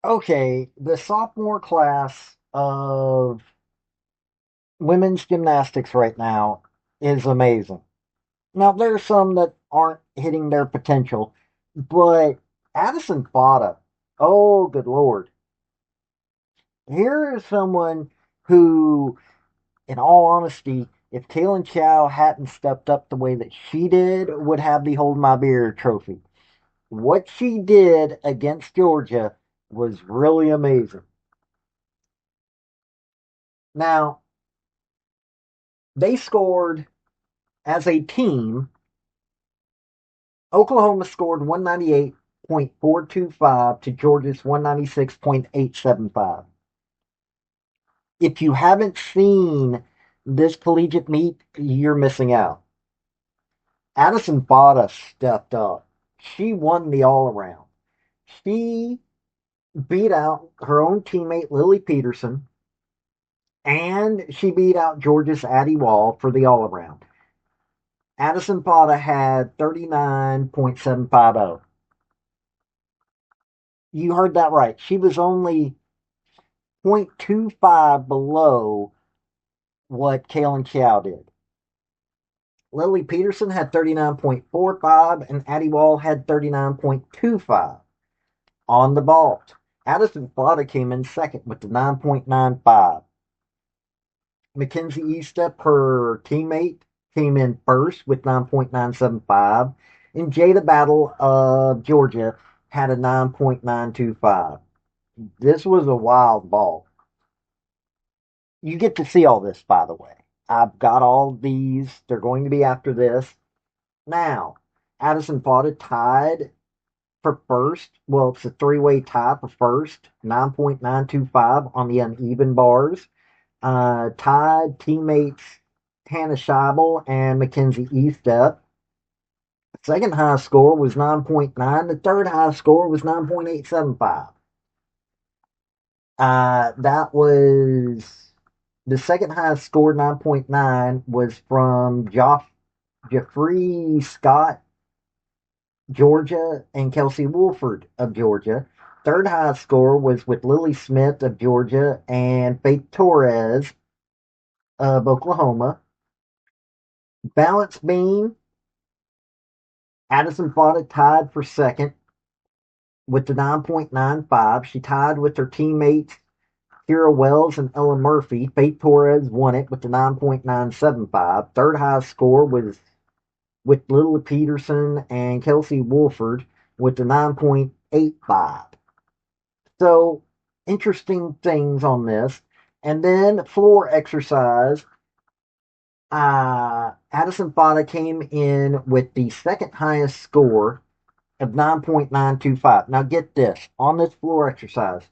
Okay, the sophomore class of women's gymnastics right now is amazing. Now, there are some that aren't hitting their potential, but Addison Fatta, oh, good Lord. Here is someone who, in all honesty, if Kaylin Chow hadn't stepped up the way that she did, would have the Hold My Beer trophy. What she did against Georgia was really amazing. Now, they scored as a team. Oklahoma scored 198.425 to Georgia's 196.875. If you haven't seen this collegiate meet, you're missing out. Addison Fatta stepped up. She won the all around. She beat out her own teammate Lily Peterson, and she beat out Georgia's Addie Wall for the all around. Addison Fatta had 39.750. You heard that right. She was only 0.25 below what Kalen Chow did. Lily Peterson had 39.45 and Addie Wall had 39.25 on the vault. Addison Fatta came in second with the 9.95. Mackenzie Eastep, her teammate, came in first with 9.975. And Jada Battle of Georgia had a 9.925. This was a wild ball. You get to see all this, by the way. I've got all these. They're going to be after this. Now, Addison Fatta tied for first. Well, it's a three-way tie for first. 9.925 on the uneven bars. Tied teammates Hannah Scheibel and Mackenzie Eastep. Second highest score was 9.9. The third highest score was 9.875. That was the second highest score, 9.9, was from Jeffrey Scott, Georgia, and Kelsey Wolford of Georgia. Third highest score was with Lily Smith of Georgia and Faith Torres of Oklahoma. Balance beam, Addison Fatta tied for second with the 9.95. She tied with her teammates Kira Wells and Ella Murphy. Faith Torres won it with the 9.975. Third highest score was with Lily Peterson and Kelsey Wolford with the 9.85. So, interesting things on this. And then floor exercise. Addison Fatta came in with the second highest score of 9.925. Now get this, on this floor exercise,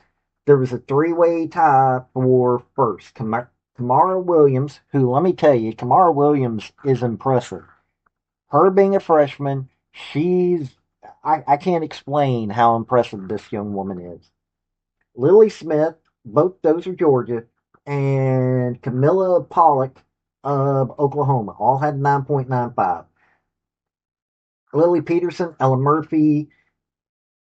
there was a three-way tie for first. Kamara Williams, who, let me tell you, Kamara Williams is impressive. Her being a freshman, I can't explain how impressive this young woman is. Lily Smith, both those are Georgia, and Camilla Pollock of Oklahoma, all had 9.95. Lily Peterson, Ella Murphy,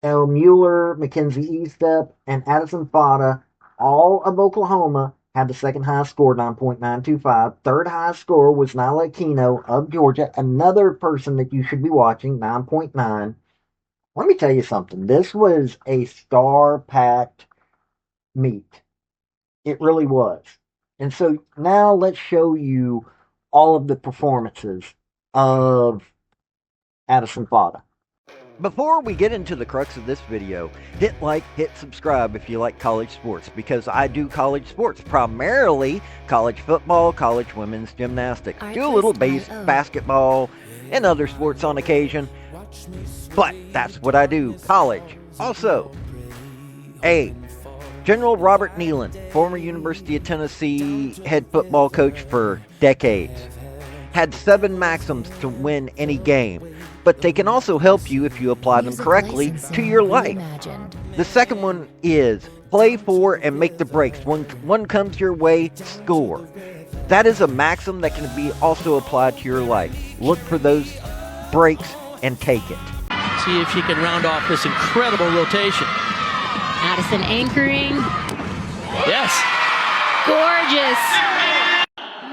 Elle Mueller, Mackenzie Eastep, and Addison Fatta, all of Oklahoma, had the second highest score, 9.925. Third highest score was Nyla Aquino of Georgia, another person that you should be watching, 9.9. Let me tell you something. This was a star-packed meet. It really was. And so now let's show you all of the performances of Addison Fatta. Before we get into the crux of this video, hit like, hit subscribe if you like college sports, because I do college sports, primarily college football, college women's gymnastics. Do a little basketball and other sports on occasion, but that's what I do, college. Also, General Robert Neyland, former University of Tennessee head football coach for decades, had 7 maxims to win any game, but they can also help you if you apply them correctly to your life. The second one is play for and make the breaks. When one comes your way, score. That is a maxim that can be also applied to your life. Look for those breaks and take it. See if she can round off this incredible rotation. Addison anchoring. Yes. Gorgeous.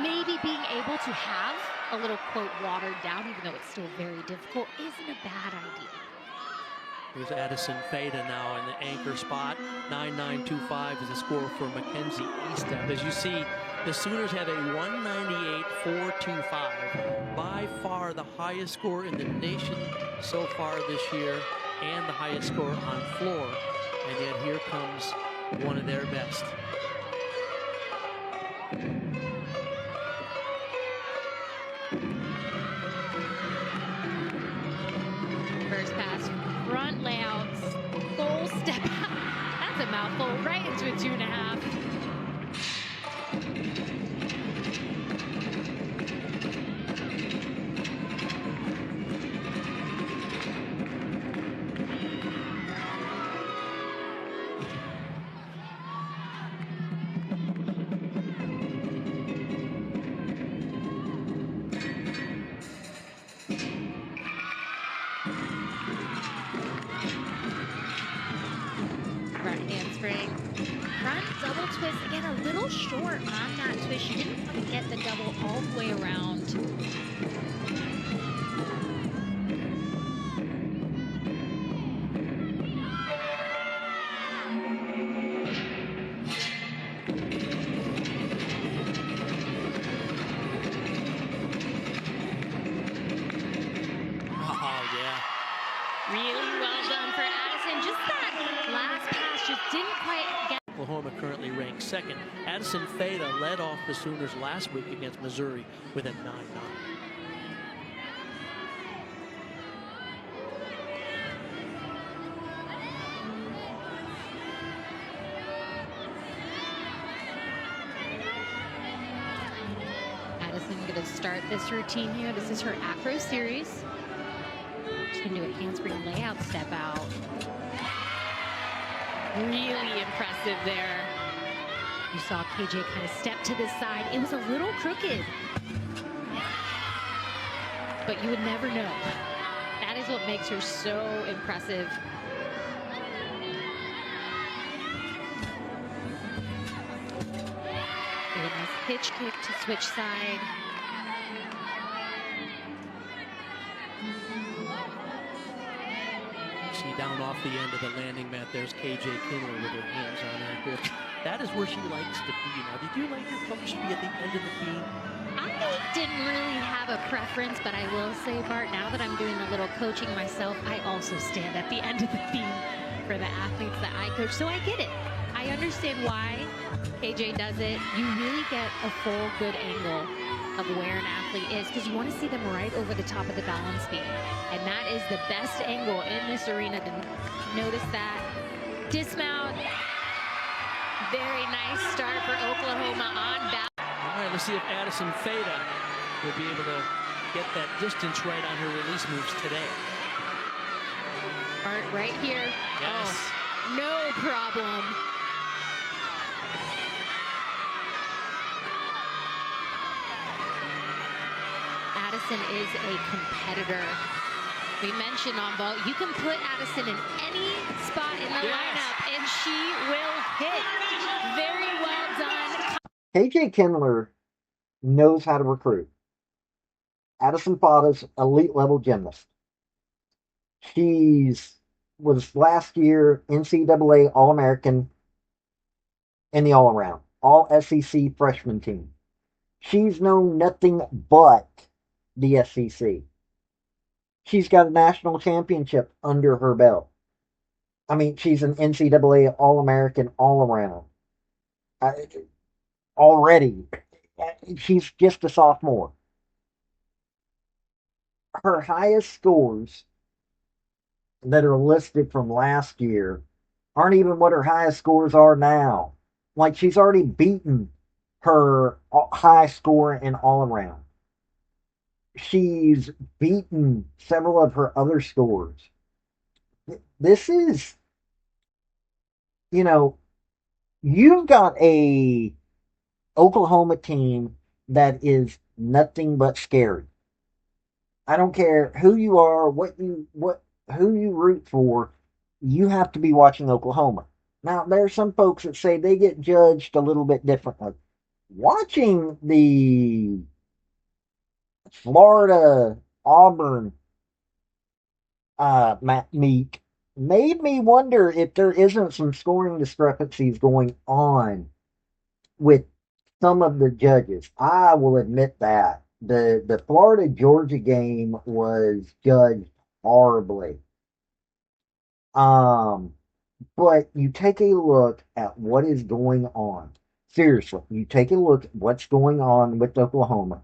Maybe being able to have a little, quote, watered down, even though it's still very difficult, isn't a bad idea. Here's Addison Fatta now in the anchor spot. 9.925 is the score for Mackenzie Eastep. As you see, the Sooners have a 198.425, by far the highest score in the nation so far this year, and the highest score on floor. And yet here comes one of their best. First pass, front layouts, full step out. That's a mouthful, right into a 2.5. Front handspring, front double twist, again a little short on that twist. She didn't quite get the double all the way around. Oh, yeah. Really well done for Addison. Just that last pass just didn't quite get. Oklahoma currently ranked second. Addison Fatta led off the Sooners last week against Missouri with a 9.9. Addison going to start this routine here. This is her acro series. She's going to do a handspring layout step out. Really impressive there. You saw KJ kind of step to this side. It was a little crooked, but you would never know. That is what makes her so impressive. Very nice hitch kick to switch side. See down off the end of the landing mat, there's KJ Kindler with her hands on her hips. That is where she likes to be. Now, did you like your coach to be at the end of the beam? I didn't really have a preference, but I will say, Bart, now that I'm doing a little coaching myself, I also stand at the end of the beam for the athletes that I coach. So I get it. I understand why KJ does it. You really get a full good angle of where an athlete is, because you want to see them right over the top of the balance beam. And that is the best angle in this arena. Notice that. Dismount. Very nice start for Oklahoma on balance. All right, let's see if Addison Fatta will be able to get that distance right on her release moves today. Art right here. Yes. Oh, no problem. Addison is a competitor. We mentioned on vault, you can put Addison in any spot in the lineup and she will hit. Very well done. KJ Kindler knows how to recruit. Addison Fatta's elite level gymnast. Was last year NCAA All-American in the all-around, all SEC freshman team. She's known nothing but the SEC. She's got a national championship under her belt. I mean, she's an NCAA All-American all-around. Already. She's just a sophomore. Her highest scores that are listed from last year aren't even what her highest scores are now. Like, she's already beaten her high score in all-around. She's beaten several of her other scores. This is, you've got a Oklahoma team that is nothing but scary. I don't care who you are, who you root for, you have to be watching Oklahoma. Now, there are some folks that say they get judged a little bit differently. Watching the Florida Auburn meet made me wonder if there isn't some scoring discrepancies going on with some of the judges. I will admit that the Florida Georgia game was judged horribly. Um, but you take a look at what is going on. Seriously, you take a look at what's going on with Oklahoma.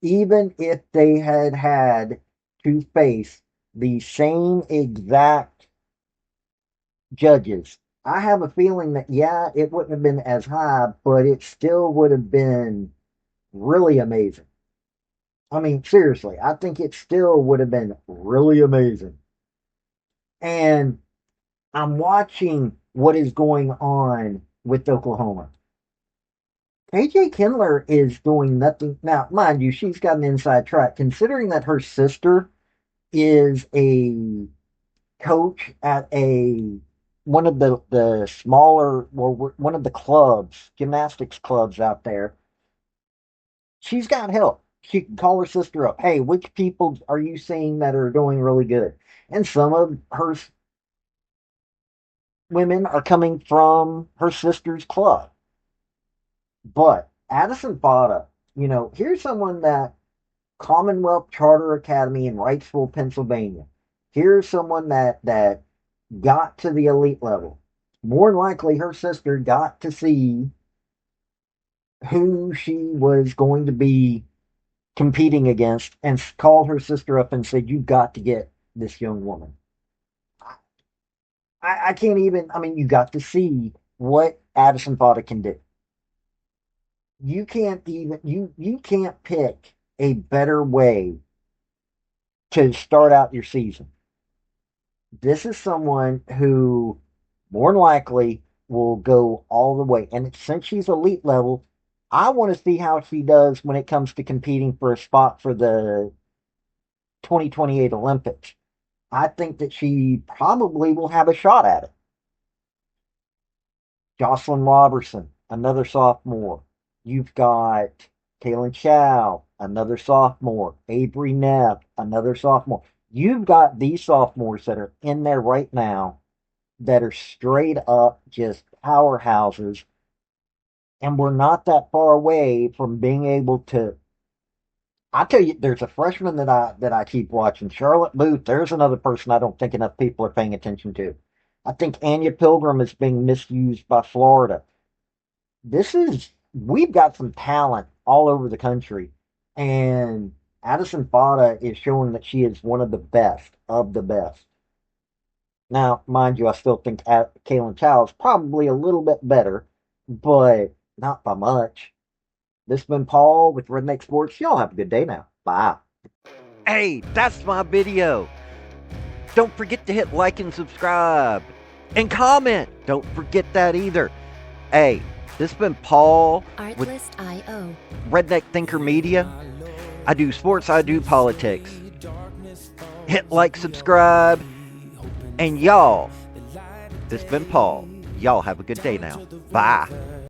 Even if they had had to face the same exact judges, I have a feeling that, yeah, it wouldn't have been as high, but it still would have been really amazing. I mean, seriously, I think it still would have been really amazing. And I'm watching what is going on with Oklahoma. KJ Kindler is doing nothing. Now, mind you, she's got an inside track, considering that her sister is a coach at one of the smaller, or one of the clubs, gymnastics clubs out there. She's got help. She can call her sister up. Hey, which people are you seeing that are doing really good? And some of her women are coming from her sister's club. But Addison Fatta, here's someone that Commonwealth Charter Academy in Wrightsville, Pennsylvania. Here's someone that got to the elite level. More than likely, her sister got to see who she was going to be competing against and called her sister up and said, "You've got to get this young woman." I can't even, I mean, you got to see what Addison Fatta can do. You can't pick a better way to start out your season. This is someone who more than likely will go all the way. And since she's elite level, I want to see how she does when it comes to competing for a spot for the 2028 Olympics. I think that she probably will have a shot at it. Jocelyn Robertson, another sophomore. You've got Kaylin Chow, another sophomore. Avery Neff, another sophomore. You've got these sophomores that are in there right now that are straight up just powerhouses. And we're not that far away from being able to. I tell you, there's a freshman that I keep watching, Charlotte Booth. There's another person I don't think enough people are paying attention to. I think Anya Pilgrim is being misused by Florida. We've got some talent all over the country, and Addison Fatta is showing that she is one of the best of the best. Now, mind you, I still think Kaylin Chow is probably a little bit better, but not by much. This has been Paul with Redneck Sports. Y'all have a good day now. Bye. Hey, that's my video. Don't forget to hit like and subscribe. And comment. Don't forget that either. Hey, this has been Paul with Artlist.io. Redneck Thinker Media. I do sports, I do politics. Hit like, subscribe. And y'all, this has been Paul. Y'all have a good day now. Bye.